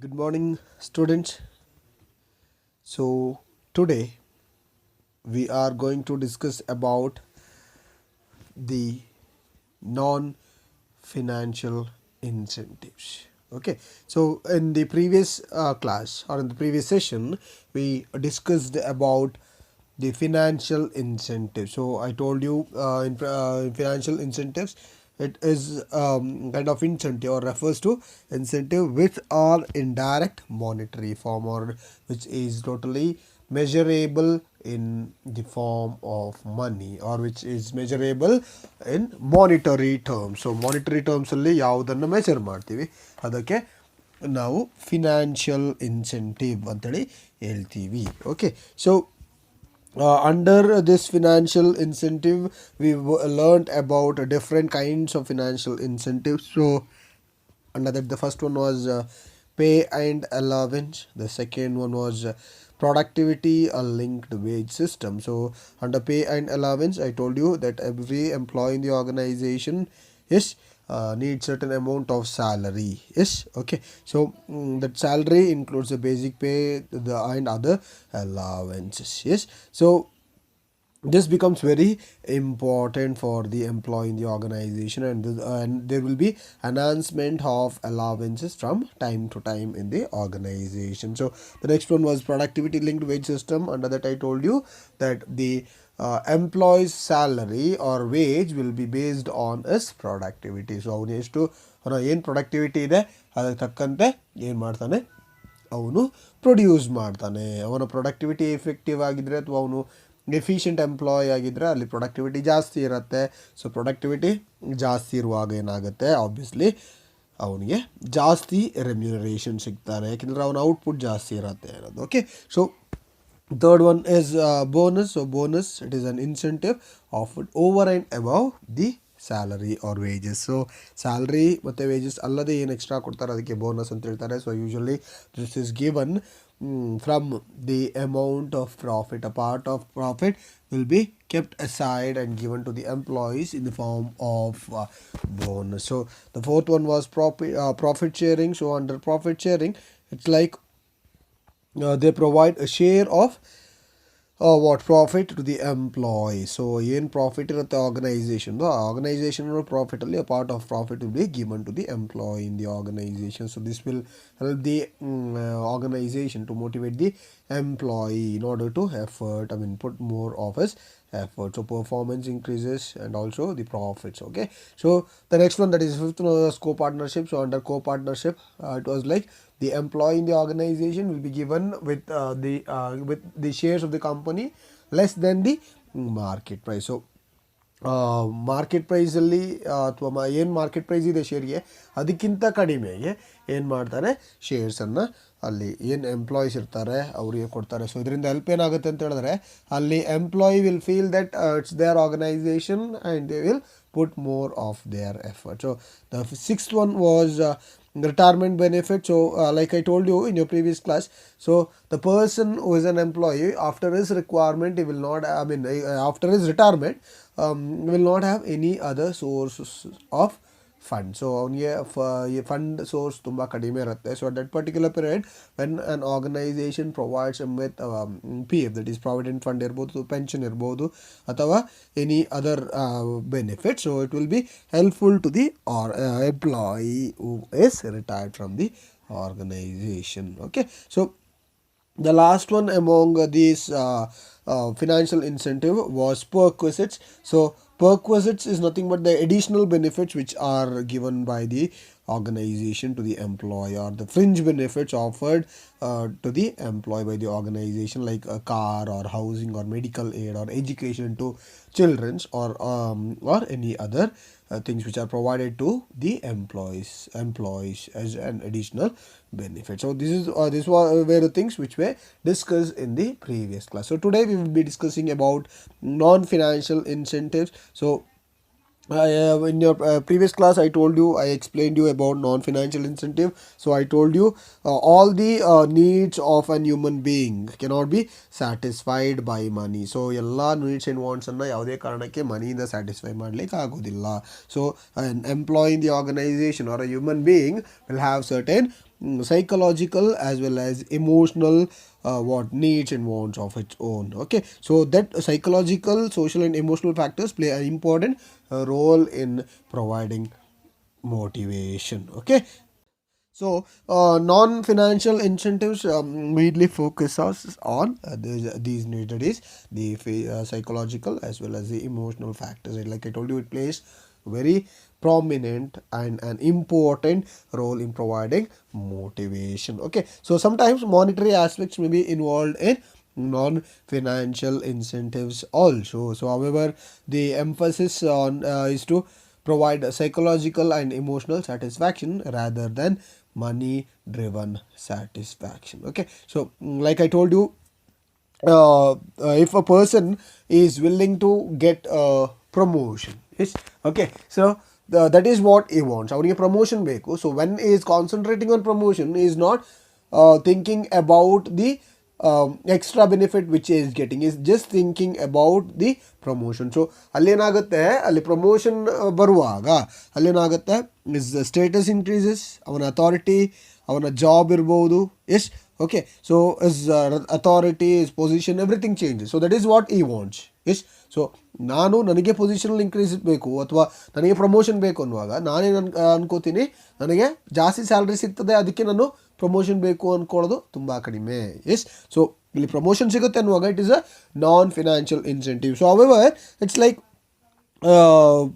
Good morning, students. So, today we are going to discuss about the non financial incentives. Okay, so in the previous class or in the previous session, we discussed about the financial incentive. So, I told you in financial incentives, it is kind of incentive or refers to incentive which are indirect monetary form or which is totally measurable in the form of money or which is measurable in monetary terms. So monetary terms ಅಲ್ಲಿ ಯಾವುದನ್ನು measure ಮಾಡ್ತೀವಿ ಅದಕ್ಕೆ ನಾವು financial incentive ಅಂತೇಳಿ ಹೇಳ್ತೀವಿ. Okay, so under this financial incentive we learned about different kinds of financial incentives. So under that, the first one was pay and allowance. The second one was productivity a linked wage system. So under pay and allowance, I told you that every employee in the organization is need certain amount of salary. Yes, okay. So that salary includes the basic pay, the and other allowances. Yes, so this becomes very important for the employee in the organization, and there will be announcement of allowances from time to time in the organization. So the next one was productivity linked wage system. Under that, I told you that the employee's salary or wage will be based on his productivity. So ಅವನು ಎಷ್ಟು ಏನು productivity ಇದೆ ಅದಕ್ಕೆ ತಕ್ಕಂತೆ ಏನು ಮಾಡ್ತಾನೆ, ಅವನು produce ಮಾಡ್ತಾನೆ. ಅವನ ಪ್ರೊಡಕ್ಟಿವಿಟಿ ಎಫೆಕ್ಟಿವ್ ಆಗಿದ್ರೆ ಅಥವಾ ಅವನು ಎಫಿಷಿಯೆಂಟ್ ಎಂಪ್ಲಾಯ್ ಆಗಿದ್ದರೆ ಅಲ್ಲಿ ಪ್ರೊಡಕ್ಟಿವಿಟಿ ಜಾಸ್ತಿ ಇರುತ್ತೆ. ಸೊ ಪ್ರೊಡಕ್ಟಿವಿಟಿ ಜಾಸ್ತಿ ಇರುವಾಗ ಏನಾಗುತ್ತೆ, ಆಬ್ವಿಯಸ್ಲಿ ಅವನಿಗೆ ಜಾಸ್ತಿ ರೆಮ್ಯುನರೇಷನ್ ಸಿಗ್ತಾನೆ, ಯಾಕೆಂದರೆ ಅವನ ಔಟ್ಪುಟ್ ಜಾಸ್ತಿ ಇರುತ್ತೆ ಅನ್ನೋದು. Okay, so third one is bonus. So bonus, it is an incentive offered over and above the salary or wages. So salary ಮತ್ತು ವೇಜಸ್ ಅಲ್ಲದೆ ಏನು ಎಕ್ಸ್ಟ್ರಾ ಕೊಡ್ತಾರೆ ಅದಕ್ಕೆ ಬೋನಸ್ ಅಂತ ಹೇಳ್ತಾರೆ. So usually this is given from the amount of profit. A part of profit will be kept aside and given to the employees in the form of bonus. So the fourth one was profit sharing. So under profit sharing, it's like they provide a share of what profit to the employee. So ಏನು profit ಇರುತ್ತೆ organisation, ಆ organisation profit ಅಲ್ಲಿ a part of profit will be given to the employee in the organization. So this will help the organization to motivate the employee in order to put more of his effort. So performance increases and also the profits. Okay, so the next one, that is fifth one, was co-partnership. So under co-partnership, it was like the employee in the organization will be given with the shares of the company less than the market price. So market ಪ್ರೈಸಲ್ಲಿ ಅಥವಾ ಏನು market price ಇದೆ ಶೇರ್ಗೆ ಅದಕ್ಕಿಂತ ಕಡಿಮೆಗೆ ಏನು ಮಾಡ್ತಾರೆ, ಶೇರ್ಸನ್ನು ಅಲ್ಲಿ ಏನು ಎಂಪ್ಲಾಯೀಸ್ ಇರ್ತಾರೆ ಅವರಿಗೆ ಕೊಡ್ತಾರೆ. ಸೊ ಇದರಿಂದ ಹೆಲ್ಪ್ ಏನಾಗುತ್ತೆ ಅಂತ ಹೇಳಿದ್ರೆ, ಅಲ್ಲಿ employee will feel that it's their organization and they will put more of their effort. So the sixth one was retirement benefit. So like I told you in your previous class, so the person who is an employee, after his requirement, he will not after his retirement, will not have any other sources of fund. So ಅವನಿಗೆ fund source ತುಂಬ ಕಡಿಮೆ ಇರುತ್ತೆ. So at that particular period when an organization provides with P F, that is provident fund ಇರ್ಬೋದು, pension ಇರ್ಬೋದು, ಅಥವಾ any other benefit. So it will be helpful to the employee who is retired from the organization. Okay, so the last one among these financial incentive was perquisites. So perquisites is nothing but the additional benefits which are given by the organization to the employee, or the fringe benefits offered to the employee by the organization, like a car or housing or medical aid or education to children, or any other things which are provided to the employees as an additional benefit. So this were the things which were discussed in the previous class. So today we will be discussing about non-financial incentives. So in your previous class I told you, I explained you about non-financial incentive. So I told you all the needs of an human being cannot be satisfied by money. So ಎಲ್ಲ needs and ವಾಂಟ್ಸನ್ನು ಯಾವುದೇ ಕಾರಣಕ್ಕೆ ಮನಿಯಿಂದ satisfy ಮಾಡಲಿಕ್ಕೆ ಆಗೋದಿಲ್ಲ. So an employee in the organization or a human being will have certain psychological as well as emotional what needs and wants of its own. Okay, so that psychological, social and emotional factors play an important role in providing motivation. Okay, so non-financial incentives mainly focus us on these needs, that is the psychological as well as the emotional factors. And like I told you, it plays very prominent and an important role in providing motivation. Okay, so sometimes monetary aspects may be involved in non-financial incentives also. So however, the emphasis on is to provide psychological and emotional satisfaction rather than money driven satisfaction. Okay, so like I told you, if a person is willing to get a promotion, yes, okay, so that is what he wants. ಅವನಿಗೆ promotion ಬೇಕು. So when he is concentrating on promotion, he is not thinking about the extra benefit which he is getting, is just thinking about the promotion. So ಅಲ್ಲೇನಾಗುತ್ತೆ, ಅಲ್ಲಿ promotion ಬರುವಾಗ ಅಲ್ಲೇನಾಗುತ್ತೆ, is status increases, ಅವನ authority, ಅವನ job ಇರ್ಬೋದು, S, okay, so his authority, his position, everything changes. So that is what he wants, yes. So ನನಗೆ positional increase ಬೇಕು ಅಥವಾ ನನಗೆ promotion ಬೇಕು ಅನ್ನುವಾಗ ನಾನೇನು ಅನ್ಕೋತೀನಿ, ನನಗೆ ಜಾಸ್ತಿ ಸ್ಯಾಲ್ರಿ ಸಿಗ್ತದೆ, ಅದಕ್ಕೆ ನಾನು ಪ್ರಮೋಷನ್ ಬೇಕು ಅಂದ್ಕೊಳ್ಳೋದು ತುಂಬ ಕಡಿಮೆ, ಎಸ್. ಸೊ ಇಲ್ಲಿ ಪ್ರಮೋಷನ್ ಸಿಗುತ್ತೆ ಅನ್ನುವಾಗ it is a non financial incentive. So however it's like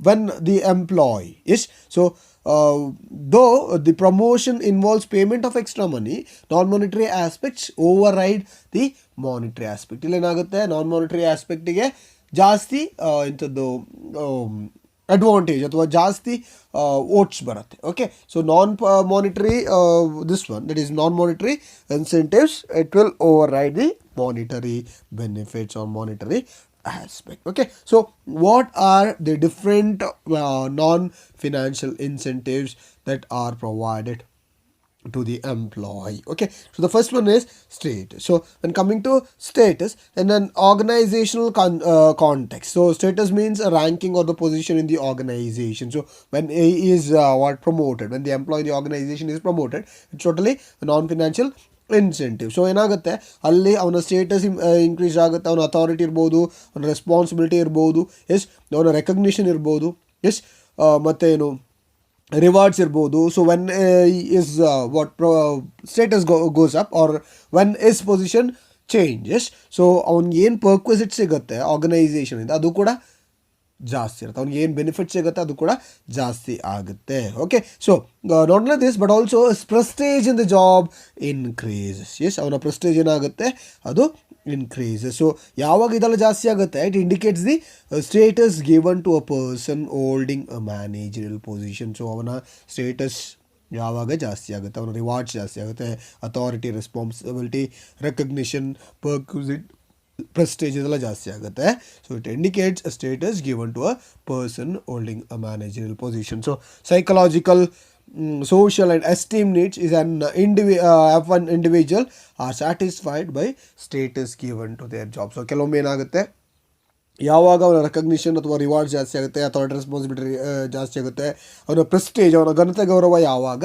when the employee is so though the promotion involves payment of extra money, non-monetary aspects override the monetary aspect. ಇಲ್ಲೇನಾಗುತ್ತೆ, non monetary ಆಸ್ಪೆಕ್ಟಿಗೆ ಜಾಸ್ತಿ ಇಂಥದ್ದು advantage ಅಥವಾ ಜಾಸ್ತಿ ಓಟ್ಸ್ ಬರುತ್ತೆ. Okay, so non monetary this one, that is non monetary incentives, it will override the monetary benefits or monetary aspect. Okay, so what are the different non-financial incentives that are provided to the employee? Okay, so the first one is status. So when coming to status in an organizational context, so status means a ranking or the position in the organization. So when he is promoted, when the employee in the organization is promoted, it's totally a non-financial incentive. So ಏನಾಗುತ್ತೆ, ಅಲ್ಲಿ ಅವನ status increase ಆಗುತ್ತೆ, ಅವನ authority ಇರ್ಬೋದು, ಅವನ responsibility ಇರ್ಬೋದು, S, ಅವನ recognition ಇರ್ಬೋದು, ಎಸ್, ಮತ್ತೇನು ರಿವಾರ್ಡ್ಸ್ ಇರ್ಬೋದು. So when is what status goes up or when is position changes, so ಅವ್ನಿಗೆ ಏನು ಪರ್ಕ್ವಿಸಿಟ್ ಸಿಗುತ್ತೆ ಆರ್ಗನೈಸೇಷನಿಂದ ಅದು ಕೂಡ ಜಾಸ್ತಿ ಇರುತ್ತೆ, ಅವ್ನಿಗೆ ಏನು ಬೆನಿಫಿಟ್ ಸಿಗುತ್ತೆ ಅದು ಕೂಡ ಜಾಸ್ತಿ ಆಗುತ್ತೆ. Okay, so not only this but also prestige in the job increases. Yes, ಅವನ ಪ್ರೆಸ್ಟೇಜ್ ಏನಾಗುತ್ತೆ, ಅದು ಇನ್ಕ್ರೀಸಸ್. ಸೊ ಯಾವಾಗ ಇದೆಲ್ಲ ಜಾಸ್ತಿ ಆಗುತ್ತೆ, it indicates the status given to a person holding a managerial position. So ಅವನ ಸ್ಟೇಟಸ್ ಯಾವಾಗ ಜಾಸ್ತಿ ಆಗುತ್ತೆ, ಅವನ ರಿವಾರ್ಡ್ಸ್ ಜಾಸ್ತಿ ಆಗುತ್ತೆ, authority, responsibility, recognition, perquisite, prestige ಇದೆಲ್ಲ ಜಾಸ್ತಿ ಆಗುತ್ತೆ. So it indicates a status given to a person holding a managerial position. So psychological, social and esteem needs is an individual are satisfied by status given to their job. So ಕೆಲವೊಮ್ಮೆ ಏನಾಗುತ್ತೆ, ಯಾವಾಗ ಅವನ recognition ಅಥವಾ reward ಜಾಸ್ತಿ ಆಗುತ್ತೆ, authority responsibility ಜಾಸ್ತಿ ಆಗುತ್ತೆ, ಅವನ ಪ್ರೆಸ್ಟೇಜ್, ಅವನ ಘನತೆ ಗೌರವ ಯಾವಾಗ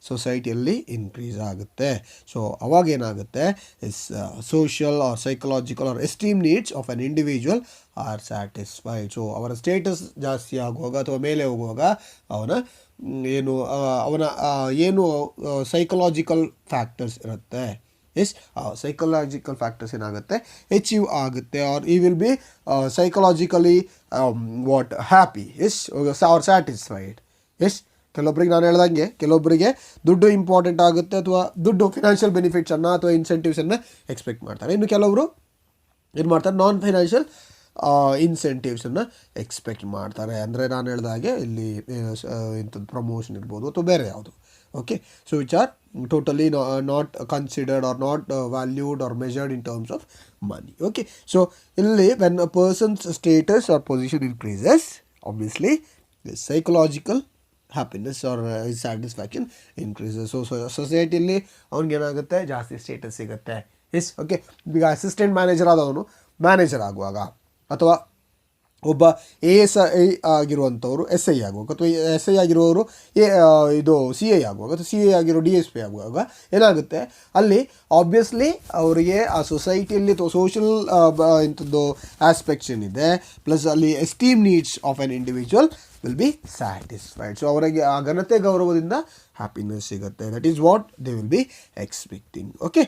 ಸೊಸೈಟಿಯಲ್ಲಿ ಇನ್ಕ್ರೀಸ್ ಆಗುತ್ತೆ, ಸೊ ಅವಾಗೇನಾಗುತ್ತೆ, is social or psychological or esteem needs of an individual are satisfied. So ಅವರ ಸ್ಟೇಟಸ್ ಜಾಸ್ತಿ ಆಗುವಾಗ ಅಥವಾ ಮೇಲೆ ಹೋಗುವಾಗ ಅವನ ಏನು ಸೈಕಲಾಜಿಕಲ್ ಫ್ಯಾಕ್ಟರ್ಸ್ ಇರುತ್ತೆ, ಎಸ್, ಸೈಕಲಾಜಿಕಲ್ ಫ್ಯಾಕ್ಟರ್ಸ್ ಏನಾಗುತ್ತೆ, ಅಚೀವ್ ಆಗುತ್ತೆ, or he will be psychologically what happy, yes, or satisfied. Yes, ಕೆಲವೊಬ್ಬರಿಗೆ ನಾನು ಹೇಳ್ದಂಗೆ ಕೆಲವೊಬ್ಬರಿಗೆ ದುಡ್ಡು ಇಂಪಾರ್ಟೆಂಟ್ ಆಗುತ್ತೆ ಅಥವಾ ದುಡ್ಡು ಫಿನಾನ್ಷಿಯಲ್ ಬೆನಿಫಿಟ್ಸನ್ನು ಅಥವಾ ಇನ್ಸೆಂಟಿವ್ಸನ್ನು ಎಕ್ಸ್ಪೆಕ್ಟ್ ಮಾಡ್ತಾರೆ. ಇನ್ನು ಕೆಲವರು ಏನು ಮಾಡ್ತಾರೆ, ನಾನ್ ಫೈನಾನ್ಷಿಯಲ್ ಇನ್ಸೆಂಟಿವ್ಸನ್ನು ಎಕ್ಸ್ಪೆಕ್ಟ್ ಮಾಡ್ತಾರೆ. ಅಂದರೆ ನಾನು ಹೇಳ್ದಾಗೆ ಇಲ್ಲಿ ಇಂಥದ್ದು ಪ್ರಮೋಷನ್ ಇರ್ಬೋದು ಅಥವಾ ಬೇರೆ ಯಾವುದು. Okay, so which are totally not considered or not valued or measured in terms of money. Okay, so ಇಲ್ಲಿ when a person's status or position increases, obviously psychological happiness or satisfaction increases. So ಸೊಸೈಟಿಯಲ್ಲಿ ಅವ್ನಿಗೇನಾಗುತ್ತೆ, ಜಾಸ್ತಿ status ಸಿಗುತ್ತೆ. Yes, okay, ಈಗ assistant manager ಆದವನು manager ಆಗುವಾಗ ಅಥವಾ ಒಬ್ಬ ASI ಆಗಿರುವಂಥವ್ರು SI ಆಗುವಾಗ, ಅಥವಾ SI ಆಗಿರುವವರು ಇದು CI ಆಗುವಾಗ, ಅಥವಾ CI ಆಗಿರೋ DSP ಆಗುವಾಗ ಏನಾಗುತ್ತೆ, ಅಲ್ಲಿ ಆಬ್ವಿಯಸ್ಲಿ ಅವರಿಗೆ ಆ ಸೊಸೈಟಿಯಲ್ಲಿ ಅಥವಾ ಸೋಷಲ್ ಇಂಥದ್ದು ಆಸ್ಪೆಕ್ಟ್ಸ್ ಏನಿದೆ, ಪ್ಲಸ್ ಅಲ್ಲಿ esteem needs of on individual will be satisfied. So ಅವರಿಗೆ ಆ ಘನತೆ ಗೌರವದಿಂದ ಹ್ಯಾಪಿನೆಸ್ ಸಿಗುತ್ತೆ. That is what they will be expecting. Okay.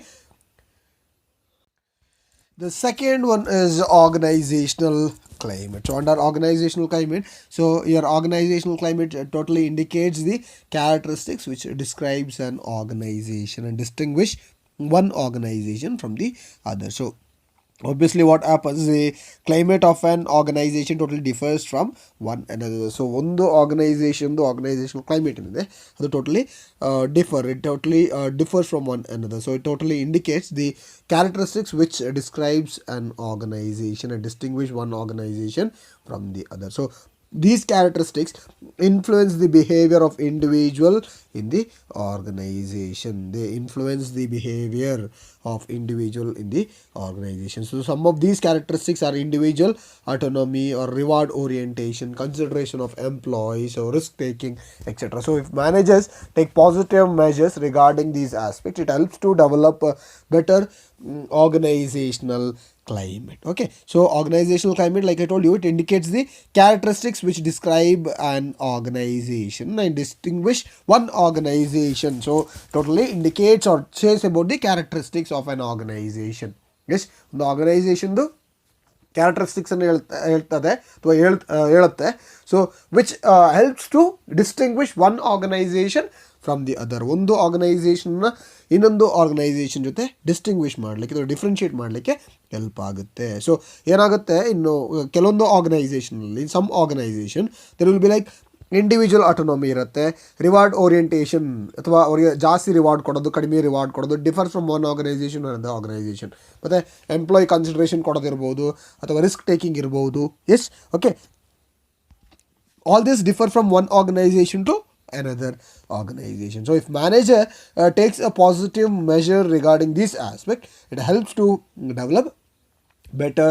The second one is organizational climate. So under organizational climate, so your organizational climate totally indicates the characteristics which describes an organization and distinguish one organization from the other. So obviously what happens, the climate of an organization totally differs from one another. So ಒಂದು organizational climate ಏನಿದೆ ಅದು totally differs from one another. So it totally indicates the characteristics which describes an organization and distinguish one organization from the other. So these characteristics influence the behavior of individual in the organization. They influence the behavior of individual in the organization. So some of these characteristics are individual autonomy or reward orientation, consideration of employees or risk taking, etc. So if managers take positive measures regarding these aspects, it helps to develop a better organizational climate. Okay, so organizational climate, like I told you, it indicates the characteristics which describe an organization and distinguish one organization. So totally indicates or says about the characteristics of an organization. Yes, the organization do characteristics ಅನ್ನು ಹೇಳ್ತದೆ ಅಥವಾ ಹೇಳುತ್ತೆ. So which helps to distinguish one organization from the other. ಒಂದು ಆರ್ಗನೈಸೇಷನ್ನ ಇನ್ನೊಂದು organisation ಜೊತೆ distinguish ಮಾಡಲಿಕ್ಕೆ ಅಥವಾ ಡಿಫ್ರೆನ್ಷಿಯೇಟ್ ಮಾಡಲಿಕ್ಕೆ ಹೆಲ್ಪ್ ಆಗುತ್ತೆ. ಸೊ ಏನಾಗುತ್ತೆ, ಇನ್ನು ಕೆಲವೊಂದು ಆರ್ಗನೈಸೇಷನಲ್ಲಿ, some organisation there will be like individual autonomy ಇರುತ್ತೆ, ರಿವಾರ್ಡ್ ಓರಿಯೆಂಟೇಷನ್ ಅಥವಾ ಅವರಿಗೆ ಜಾಸ್ತಿ ರಿವಾರ್ಡ್ ಕೊಡೋದು, ಕಡಿಮೆ ರಿವಾರ್ಡ್ ಕೊಡೋದು, ಡಿಫರ್ ಫ್ರಮ್ ಒನ್ ಆರ್ಗನೈಸೇಷನ್ ಅನ್ನೋದು ಆರ್ಗನೈಸೇಷನ್. ಮತ್ತು ಎಂಪ್ಲಾಯಿ ಕನ್ಸಿಡರೇಷನ್ ಕೊಡೋದಿರ್ಬೋದು ಅಥವಾ ರಿಸ್ಕ್ ಟೇಕಿಂಗ್ ಇರ್ಬೋದು. Yes, okay, all this differ from one organization to another organization. So if manager takes a positive measure regarding this aspect, it helps to develop better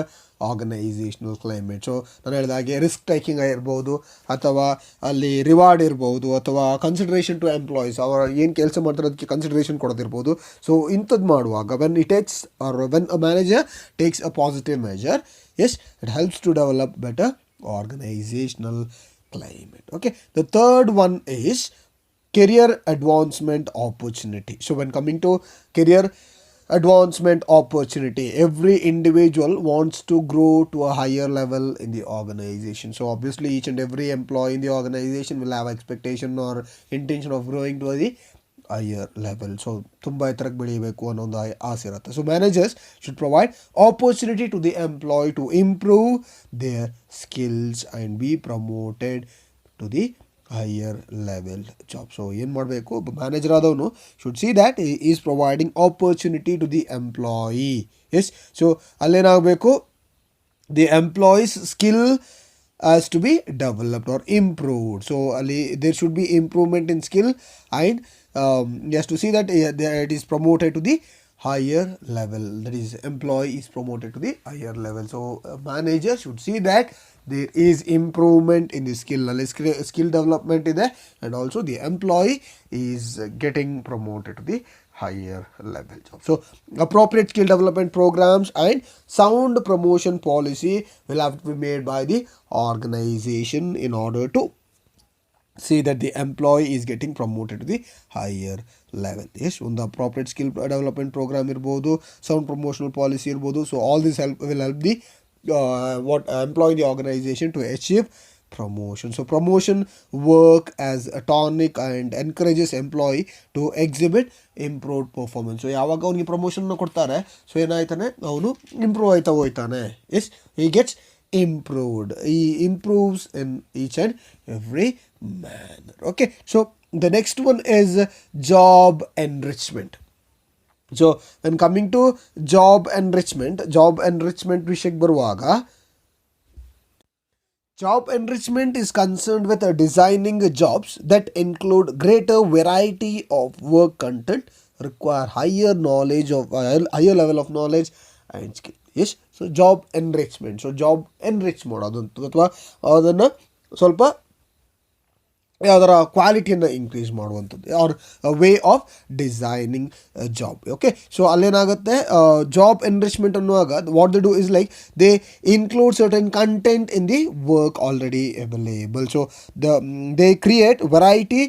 organizational climate. So ನಾನು ಹೇಳಿದಾಗೆ risk taking ಆಗಿರ್ಬೋದು, ಅಥವಾ ಅಲ್ಲಿ reward ಇರ್ಬೋದು, ಅಥವಾ consideration to employees, ಅವರ ಏನು ಕೆಲಸ ಮಾಡ್ತಾರೆ ಅದಕ್ಕೆ ಕನ್ಸಿಡರೇಷನ್ ಕೊಡೋದಿರ್ಬೋದು. ಸೊ ಇಂಥದ್ದು ಮಾಡುವಾಗ when it takes or when a manager takes a positive measure, yes, it helps to develop better organizational climate. Okay, the third one is career advancement opportunity. So when coming to career advancement opportunity, every individual wants to grow to a higher level in the organization. So obviously each and every employee in the organization will have expectation or intention of growing to the higher level. So ತುಂಬ ಎತ್ತರಕ್ಕೆ ಬೆಳೀಬೇಕು ಅನ್ನೋ ಒಂದು ಆಸೆ ಇರುತ್ತೆ. So managers should provide opportunity to the employee to improve their skills and be promoted to the higher level job. So ಏನು ಮಾಡಬೇಕು, ಒಬ್ಬ ಮ್ಯಾನೇಜರ್ ಆದವನು should see that is providing opportunity to the employee. Yes, so ಅಲ್ಲೇನಾಗಬೇಕು, the employee's skill has to be developed or improved. So there should be improvement in skill, and you have to see that it is promoted to the higher level. That is, employee is promoted to the higher level. So manager should see that there is improvement in the skill development is there, and also the employee is getting promoted to the higher level job. So appropriate skill development programs and sound promotion policy will have to be made by the organization in order to see that the employee is getting promoted to the higher level. Yes, ಒಂದು appropriate skill development program ಇರ್ಬೋದು, sound promotional policy ಇರ್ಬೋದು. So all this will help the employee in the organization to achieve promotion. So promotion work as a tonic and encourages employee to exhibit improved performance. So ಯಾವಾಗ ಅವನಿಗೆ promotion ಕೊಡ್ತಾರೆ, so ಏನಾಯ್ತಾನೆ, ಅವನು improve ಆಯ್ತಾ ಹೋಯ್ತಾನೆ. Yes, he gets improved, he improves in each and every manner. Okay, so the next one is job enrichment. So when coming to job enrichment ವಿಷಯಕ್ಕೆ ಬರುವಾಗ, job enrichment is concerned with designing jobs that include greater variety of work content, require higher level of knowledge and skill. Yes so job enrichment. So job enrich ಮಾಡೋದಂಥದ್ದು ಅಥವಾ ಅದನ್ನು ಸ್ವಲ್ಪ ಯಾವ್ದಾರ ಕ್ವಾಲಿಟಿಯನ್ನು increase ಮಾಡುವಂಥದ್ದು or way of designing job. Okay, so ಅಲ್ಲೇನಾಗುತ್ತೆ job enrichment ಅನ್ನುವಾಗ what they do is like they include certain content in the work already available. So they create variety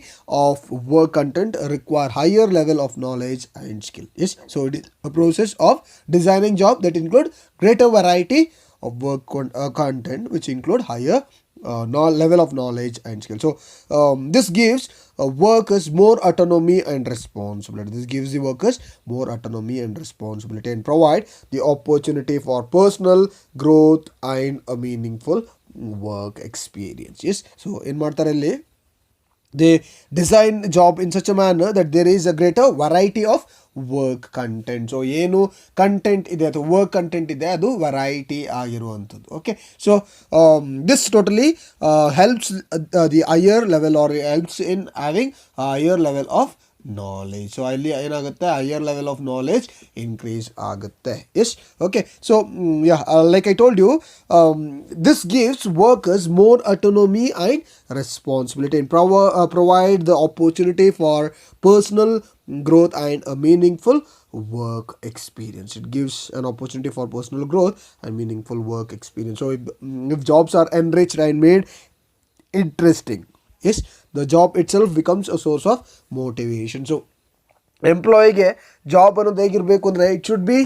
of work content require higher level of knowledge and skill. Yes, so it is a process of designing job that include greater variety of work content which include higher level of knowledge and skill. So this gives workers more autonomy and responsibility. This gives the workers more autonomy and responsibility and provide the opportunity for personal growth and a meaningful work experience. Yes, so in ಮಾಡ್ತಾರೆ they design job in such a manner that there is a greater variety of work content. So ಏನು content ಇದೆ ಅಥವಾ work content ಇದೆ ಅದು variety ಆಗಿರುವಂಥದ್ದು. Okay, so this totally helps the higher level or helps in having higher level of knowledge. So ಅಲ್ಲಿ ಏನಾಗುತ್ತೆ higher level of knowledge increase ಆಗುತ್ತೆ. Yes, okay, so like I told you this gives workers more autonomy and responsibility and provide the opportunity for personal growth and a meaningful work experience. It gives an opportunity for personal growth and meaningful work experience. So if jobs are enriched and made interesting, yes, the job itself becomes a source of motivation. So ಎಂಪ್ಲಾಯಿಗೆ job ಅನ್ನೋದು ಹೇಗಿರಬೇಕು ಅಂದರೆ it should be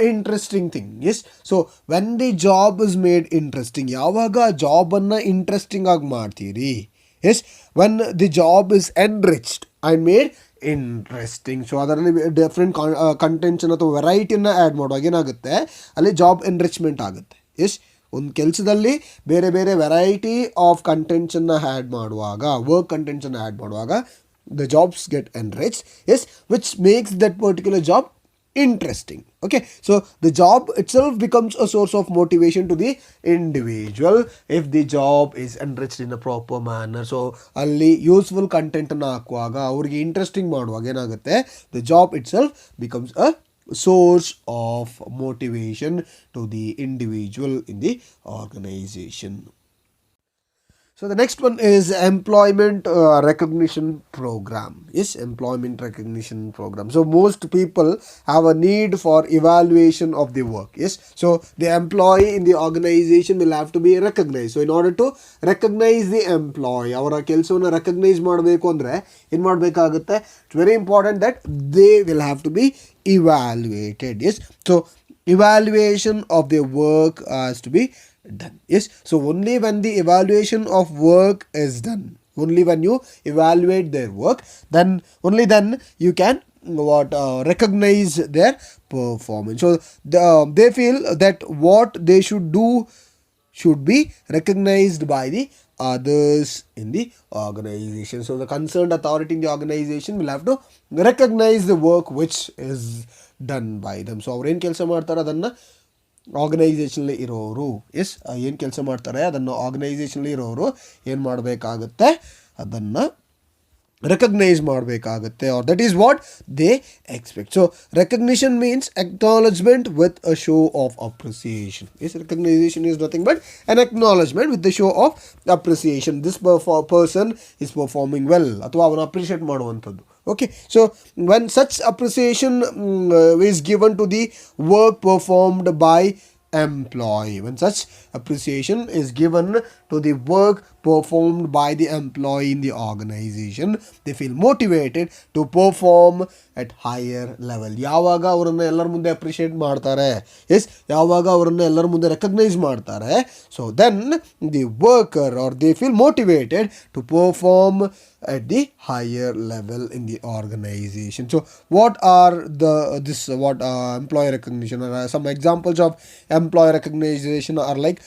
interesting thing. Yes, so when the job is made interesting, ಯಾವಾಗ ಜಾಬನ್ನು interesting ಆಗಿ ಮಾಡ್ತೀರಿ, yes, when the job is enriched and made interesting. So ಅದರಲ್ಲಿ different ಕಂಟೆಂಟ್ಸನ್ನು ಅಥವಾ ವೆರೈಟಿಯನ್ನು ಆ್ಯಡ್ ಮಾಡುವಾಗ ಏನಾಗುತ್ತೆ ಅಲ್ಲಿ ಜಾಬ್ ಎನ್ರಿಚ್ಮೆಂಟ್ ಆಗುತ್ತೆ. ಎಸ್, ಒಂದು ಕೆಲಸದಲ್ಲಿ ಬೇರೆ ಬೇರೆ ವೆರೈಟಿ ಆಫ್ ಕಂಟೆಂಟ್ಸನ್ನು ಆ್ಯಡ್ ಮಾಡುವಾಗ, ವರ್ಕ್ ಕಂಟೆಂಟ್ಸನ್ನು ಆ್ಯಡ್ ಮಾಡುವಾಗ the jobs get enriched, yes, which makes that particular job interesting. Okay, so the job itself becomes a source of motivation to the individual if the job is enriched in a proper manner. So ಅಲ್ಲಿ useful ಕಂಟೆಂಟನ್ನು ಹಾಕುವಾಗ ಅವ್ರಿಗೆ interesting ಮಾಡುವಾಗ ಏನಾಗುತ್ತೆ the job itself becomes a source of motivation to the individual in the organization. So the next one is employment recognition program. Yes, employment recognition program. So most people have a need for evaluation of the work. Yes, so the employee in the organization will have to be recognized. So in order to recognize the employee, ಅವರ ಕೆಲಸವನ್ನು recognize ಮಾಡಬೇಕು ಅಂದರೆ ಏನು ಮಾಡಬೇಕಾಗುತ್ತೆ? It's very important that they will have to be evaluated. Yes, so evaluation of their work has to be done. Yes, so only when the evaluation of work is done, only when you evaluate their work, then only then you can recognize their performance. So they feel that what they should do should be recognized by the others in the organization. So the concerned authority in the organization will have to recognize the work which is done by them. So ಅವ್ರು ಏನು ಕೆಲಸ ಮಾಡ್ತಾರೆ ಅದನ್ನು ಆರ್ಗನೈಸೇಷನಲ್ಲಿ ಇರೋರು, S, ಏನು ಕೆಲಸ ಮಾಡ್ತಾರೆ ಅದನ್ನು ಆರ್ಗನೈಸೇಷನಲ್ಲಿ ಇರೋರು ಏನು ಮಾಡಬೇಕಾಗುತ್ತೆ ಅದನ್ನು ರೆಕಗ್ನೈಸ್ ಮಾಡಬೇಕಾಗುತ್ತೆ, or that is what they expect. So recognition means acknowledgement with a show of appreciation. Yes, recognition is nothing but an acknowledgement with the show of appreciation. This person is performing well ಅಥವಾ ಅವನು appreciate ಮಾಡುವಂಥದ್ದು. Okay, so when such appreciation is given to the work performed by employee, when such appreciation is given to the work performed by the employee in the organization, they feel motivated to perform at higher level. ಯಾವಾಗ ಅವರನ್ನು ಎಲ್ಲರ ಮುಂದೆ appreciate ಮಾಡ್ತಾರೆ, S, ಯಾವಾಗ ಅವರನ್ನು ಎಲ್ಲರ ಮುಂದೆ recognise ಮಾಡ್ತಾರೆ, so then the worker or they feel motivated to perform at the higher level in the organization. So what are employee recognition, or some examples of employee recognition are like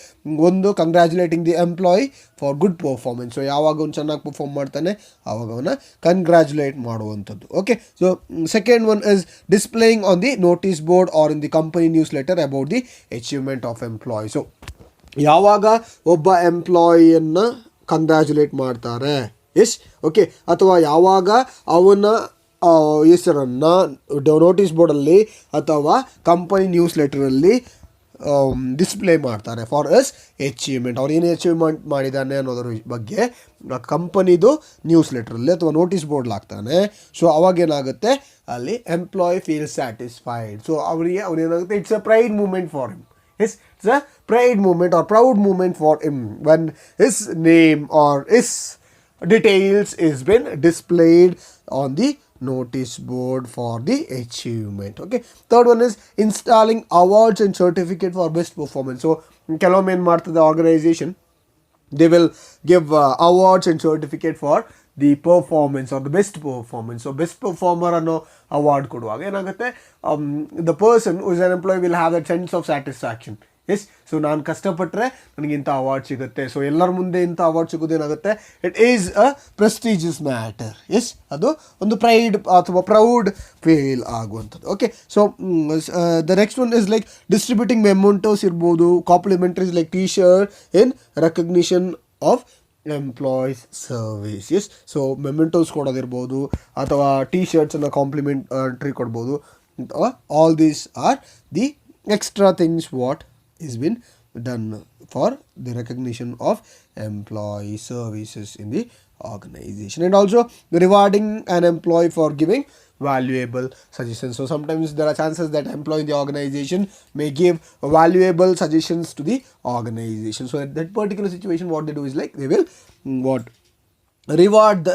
ಒಂದು congratulating the employee for good performance. So ಯಾವಾಗ ಅವ್ನು ಚೆನ್ನಾಗಿ perform ಮಾಡ್ತಾನೆ ಆವಾಗ ಅವನ್ನ congratulate ಮಾಡುವಂಥದ್ದು. Okay, so second one is displaying on the notice board or in the company newsletter about the achievement of employee. So ಯಾವಾಗ ಒಬ್ಬ ಎಂಪ್ಲಾಯಿಯನ್ನು ಕಂಗ್ರ್ಯಾಚುಲೇಟ್ ಮಾಡ್ತಾರೆ, ಎಸ್, ಓಕೆ, ಅಥವಾ ಯಾವಾಗ ಅವನ ಹೆಸರನ್ನು ನೋಟಿಸ್ ಬೋರ್ಡಲ್ಲಿ ಅಥವಾ ಕಂಪನಿ ನ್ಯೂಸ್ ಲೆಟರಲ್ಲಿ ಡಿಸ್ಪ್ಲೇ ಮಾಡ್ತಾರೆ ಫಾರ್ ಎಸ್ ಅಚೀವ್ಮೆಂಟ್. ಅವ್ರು ಏನು ಅಚೀವ್ಮೆಂಟ್ ಮಾಡಿದ್ದಾನೆ ಅನ್ನೋದ್ರ ಬಗ್ಗೆ ಕಂಪನಿದು ನ್ಯೂಸ್ ಲೆಟ್ರಲ್ಲಿ ಅಥವಾ ನೋಟಿಸ್ ಬೋರ್ಡ್ ಹಾಕ್ತಾನೆ. ಸೊ ಅವಾಗೇನಾಗುತ್ತೆ, ಅಲ್ಲಿ ಎಂಪ್ಲಾಯ್ ಫೀಲ್ ಸ್ಯಾಟಿಸ್ಫೈಡ್. ಸೊ ಅವ್ರೇನಾಗುತ್ತೆ, it's a pride moment for him. Yes, it's a pride moment or proud moment for him when his name or his details is been displayed on the notice board for the achievement. Okay, third one is installing awards and certificate for best performance. So ಕೆಲವೊಮ್ಮೆ ಏನು ಮಾಡ್ತದೆ organisation, they will give awards and certificate for the performance or the best performance. So best performer ಅನ್ನೋ award ಕೊಡುವಾಗ ಏನಾಗುತ್ತೆ, the person who is an employee will have that sense of satisfaction. Yes, so ನಾನು ಕಷ್ಟಪಟ್ಟರೆ ನನಗಿಂಥ award ಸಿಗುತ್ತೆ. So ಎಲ್ಲರ ಮುಂದೆ ಇಂಥ ಅವಾರ್ಡ್ ಸಿಗೋದೇನಾಗುತ್ತೆ, it is a prestigious matter. Yes, ಅದು ಒಂದು ಪ್ರೈಡ್ ಅಥವಾ ಪ್ರೌಡ್ ಫೀಲ್ ಆಗುವಂಥದ್ದು. Okay, so the next one is like distributing mementos ಇರ್ಬೋದು, complimentaries like T shirt in recognition of employees service. Yes, so mementos ಕೊಡೋದಿರ್ಬೋದು ಅಥವಾ ಟೀ ಶರ್ಟ್ಸನ್ನು ಕಾಂಪ್ಲಿಮೆಂಟ್ರಿ ಕೊಡ್ಬೋದು. All these are the extra things what is been done for the recognition of employee services in the organization. And also rewarding an employee for giving valuable suggestions. So sometimes there are chances that employee in the organization may give valuable suggestions to the organization. So at that particular situation what they do is like they will reward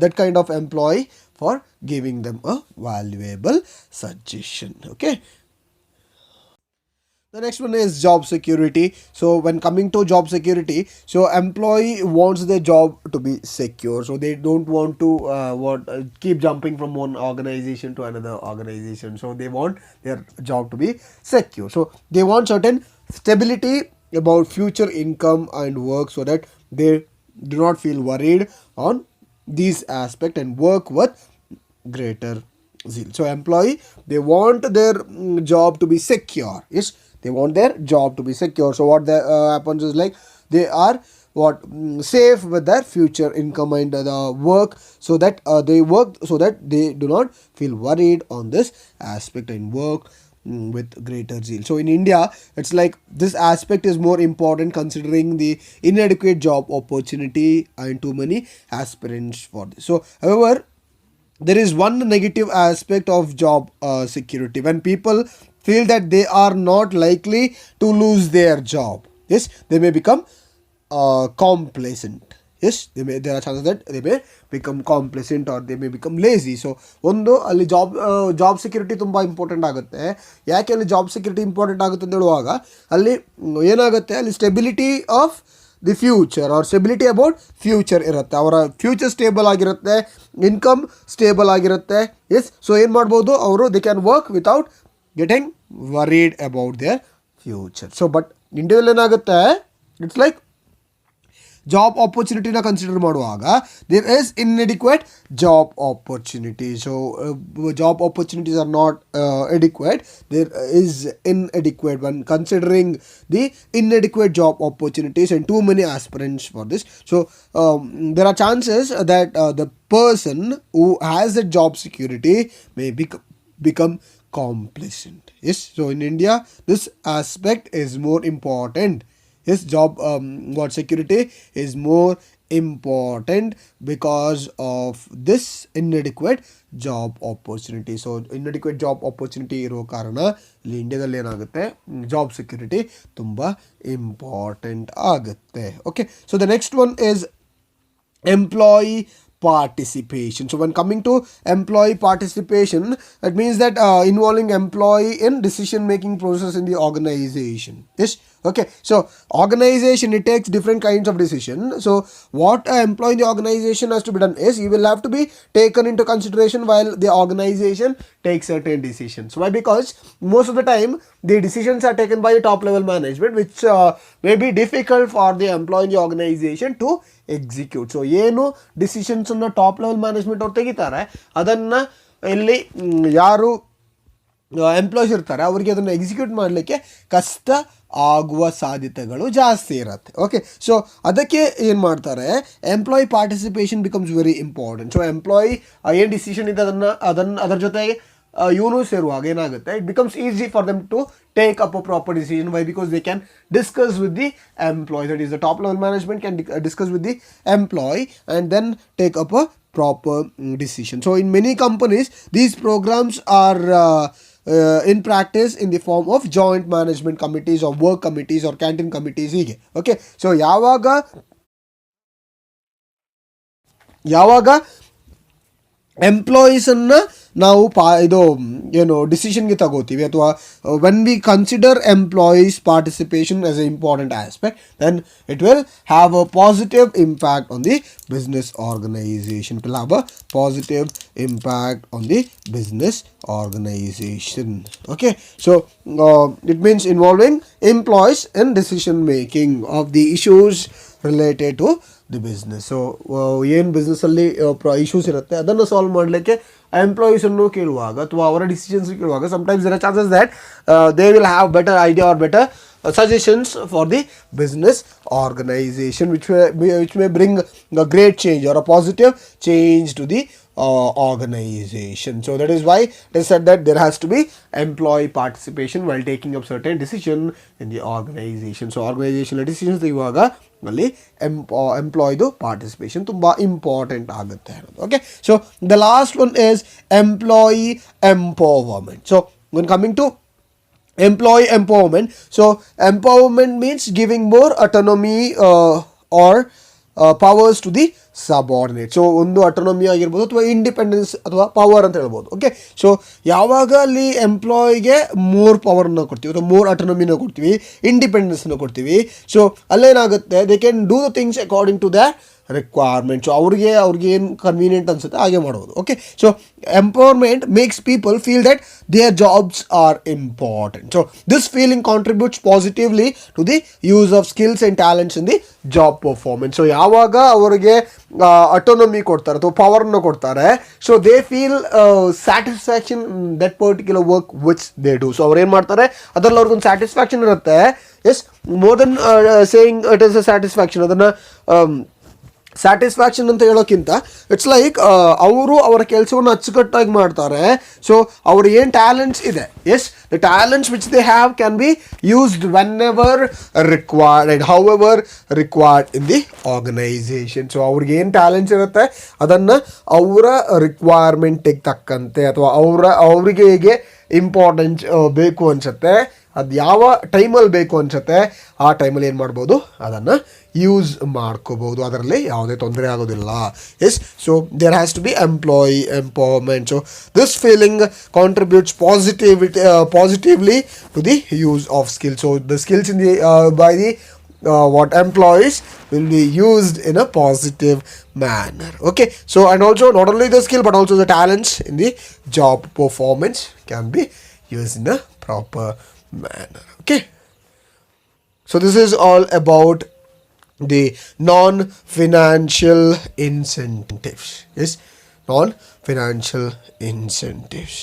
that kind of employee for giving them a valuable suggestion. Okay, the next one is job security. So when coming to job security, so employee wants their job to be secure. So they don't want to keep jumping from one organization to another organization. So they want their job to be secure. So they want certain stability about future income and work so that they do not feel worried on these aspects and work with greater zeal. So employee, they want their job to be secure. Yes, they want their job to be secure. So what happens is like they are safe with their future income and the work, so that they work so that they do not feel worried on this aspect and work with greater zeal. So in India, it's like this aspect is more important considering the inadequate job opportunity and too many aspirants for this. So however, there is one negative aspect of job security. When people feel that they are not likely to lose their job, yes, they may become complacent. Yes, there are chances that they may become complacent or they may become lazy. So ಒಂದು ಅಲ್ಲಿ job security ತುಂಬ important ಆಗುತ್ತೆ. ಯಾಕೆ ಅಲ್ಲಿ job security important ಆಗುತ್ತೆ ಅಂತ ಹೇಳುವಾಗ ಅಲ್ಲಿ ಏನಾಗುತ್ತೆ, ಅಲ್ಲಿ stability of the future or stability about future ಇರುತ್ತೆ. ಅವರ ಫ್ಯೂಚರ್ ಸ್ಟೇಬಲ್ ಆಗಿರುತ್ತೆ, ಇನ್ಕಮ್ ಸ್ಟೇಬಲ್ ಆಗಿರುತ್ತೆ. ಎಸ್, ಸೊ ಏನು ಮಾಡ್ಬೋದು ಅವರು, they can work without getting worried about their future. So but ಇಂಡಿಯಾದಲ್ಲಿ ಏನಾಗುತ್ತೆ, ಇಟ್ಸ್ ಲೈಕ್ ಜಾಬ್ ಆಪರ್ಚುನಿಟಿನ ಕನ್ಸಿಡರ್ ಮಾಡುವಾಗ there is inadequate job opportunity. So job opportunities are not adequate. There is inadequate when considering the inadequate job opportunities and too many aspirants for this. So there are chances that the person who has a job security may become complacent. Yes, so in India this aspect is more important. Yes, job security is more important because of this inadequate job opportunity. So inadequate job opportunity ಇರೋ ಕಾರಣ ಇಲ್ಲಿ ಇಂಡಿಯಾದಲ್ಲಿ ಏನಾಗುತ್ತೆ, job security ತುಂಬ important ಆಗುತ್ತೆ. Okay, so the next one is employee participation. So when coming to employee participation, that means that involving employee in decision making process in the organization. Yes, okay, so organization, it takes different kinds of decision. So what an employee in the organization has to be done is he will have to be taken into consideration while the organization takes certain decisions. Why? Because most of the time the decisions are taken by the top level management, which may be difficult for the employee in the organization to execute. So ಏನು ಡಿಸಿಷನ್ಸನ್ನು top level management ಅವ್ರು ತೆಗಿತಾರೆ, ಅದನ್ನು ಇಲ್ಲಿ ಯಾರು employees ಇರ್ತಾರೆ ಅವರಿಗೆ ಅದನ್ನು execute ಮಾಡಲಿಕ್ಕೆ ಕಷ್ಟ ಆಗುವ ಸಾಧ್ಯತೆಗಳು ಜಾಸ್ತಿ ಇರುತ್ತೆ. ಓಕೆ, ಸೊ ಅದಕ್ಕೆ ಏನು ಮಾಡ್ತಾರೆ, employee participation becomes very important. So employee ಏನು ಡಿಸಿಷನ್ ಇದೆ ಅದರ ಜೊತೆಗೆ ಇವನು ಸೇರುವಾಗ ಏನಾಗುತ್ತೆ, it becomes easy for them to take up a proper decision. Why? Because they can discuss with the employee, that is the top level management can discuss with the employee and then take up a proper decision. So in many companies these programs are in practice in the form of joint management committees or work committees or canteen committees ಹೀಗೆ. Okay, so ಯಾವಾಗ ಎಂಪ್ಲಾಯೀಸನ್ನು ನಾವು ಏನು ಡಿಸಿಷನ್ಗೆ ತಗೋತೀವಿ, ಅಥವಾ when we consider employees participation as a important aspect, then it will have a positive impact on the business organisation. It will have a positive impact on the business organisation. Okay, so it means involving employees in decision making of the issues related to the business. So ಏನು ಬಿಸ್ನೆಸ್ಸಲ್ಲಿ issues ಇರುತ್ತೆ ಅದನ್ನು solve ಮಾಡಲಿಕ್ಕೆ ಎಂಪ್ಲಾಯೀಸನ್ನು ಕೇಳುವಾಗ ಅಥವಾ ಅವರ decisions ಕೇಳುವಾಗ sometimes there are chances that they will have better idea or better suggestions for the business organization which may bring a great change or a positive change to the organization. So that is why they said that there has to be employee participation while taking up certain decision in the organization. So organizational decisions ತೆಗೆಯುವಾಗ ಅಲ್ಲಿ ಎಂಪ್ಲಾಯ್ದು participation ತುಂಬ important ಆಗುತ್ತೆ ಅನ್ನೋದು. Okay, so the last one is employee empowerment. So when coming to employee empowerment, so empowerment means giving more autonomy or powers to the subordinate. So ಒಂದು autonomy ಆಗಿರ್ಬೋದು ಅಥವಾ independence ಅಥವಾ power ಅಂತ ಹೇಳ್ಬೋದು. Okay, so ಯಾವಾಗ ಅಲ್ಲಿ ಎಂಪ್ಲಾಯಿಗೆ more ಪವರ್ನ ಕೊಡ್ತೀವಿ ಅಥವಾ ಮೋರ್ ಅಟೋನಮಿನ ಕೊಡ್ತೀವಿ, ಇಂಡಿಪೆಂಡೆನ್ಸ್ನ ಕೊಡ್ತೀವಿ, ಸೊ ಅಲ್ಲೇನಾಗುತ್ತೆ, they can do the things according to the requirement. So ಅವ್ರಿಗೆ ಏನು ಕನ್ವೀನಿಯೆಂಟ್ ಅನ್ಸುತ್ತೆ ಹಾಗೆ ಮಾಡ್ಬೋದು. Okay, so empowerment makes people feel that their jobs are important. So this feeling contributes positively to the use of skills and talents in the job performance. So ಯಾವಾಗ ಅವರಿಗೆ autonomy ಕೊಡ್ತಾರೆ ಅಥವಾ ಪವರ್ನ ಕೊಡ್ತಾರೆ, so they feel satisfaction that particular work which they do. So ಅವ್ರು ಏನು ಮಾಡ್ತಾರೆ, ಅದರಲ್ಲಿ ಅವ್ರಿಗೊಂದು ಸ್ಯಾಟಿಸ್ಫ್ಯಾಕ್ಷನ್ ಇರುತ್ತೆ. Yes, more than saying it is a satisfaction, ಅದನ್ನು ಸ್ಯಾಟಿಸ್ಫ್ಯಾಕ್ಷನ್ ಅಂತ ಹೇಳೋಕ್ಕಿಂತ ಇಟ್ಸ್ ಲೈಕ್ ಅವರು ಅವರ ಕೆಲಸವನ್ನು ಅಚ್ಚುಕಟ್ಟಾಗಿ ಮಾಡ್ತಾರೆ. ಸೊ ಅವ್ರ ಏನು ಟ್ಯಾಲೆಂಟ್ಸ್ ಇದೆ, yes, the talents which they have can be used whenever required and however required in the organisation. So ಅವ್ರಿಗೆ ಏನು ಟ್ಯಾಲೆಂಟ್ಸ್ ಇರುತ್ತೆ ಅದನ್ನು ಅವರ ರಿಕ್ವೈರ್ಮೆಂಟಿಗೆ ತಕ್ಕಂತೆ ಅಥವಾ ಅವರಿಗೆ ಹೇಗೆ ಇಂಪಾರ್ಟೆನ್ಸ್ ಬೇಕು ಅನಿಸುತ್ತೆ, ಅದು ಯಾವ ಟೈಮಲ್ಲಿ ಬೇಕು ಅನಿಸುತ್ತೆ ಆ ಟೈಮಲ್ಲಿ ಏನು ಮಾಡ್ಬೋದು, ಅದನ್ನು ಯೂಸ್ ಮಾಡ್ಕೋಬೋದು. ಅದರಲ್ಲಿ ಯಾವುದೇ ತೊಂದರೆ ಆಗೋದಿಲ್ಲ. Yes, so there has to be employee empowerment. So this feeling contributes positively to the use of skill. So the skills in the by the what employees will be used in a positive manner. Okay, so and also not only the skill but also the talents in the job performance can be used in a proper manner. Okay, so this is all about the non-financial incentives. Yes, non-financial incentives.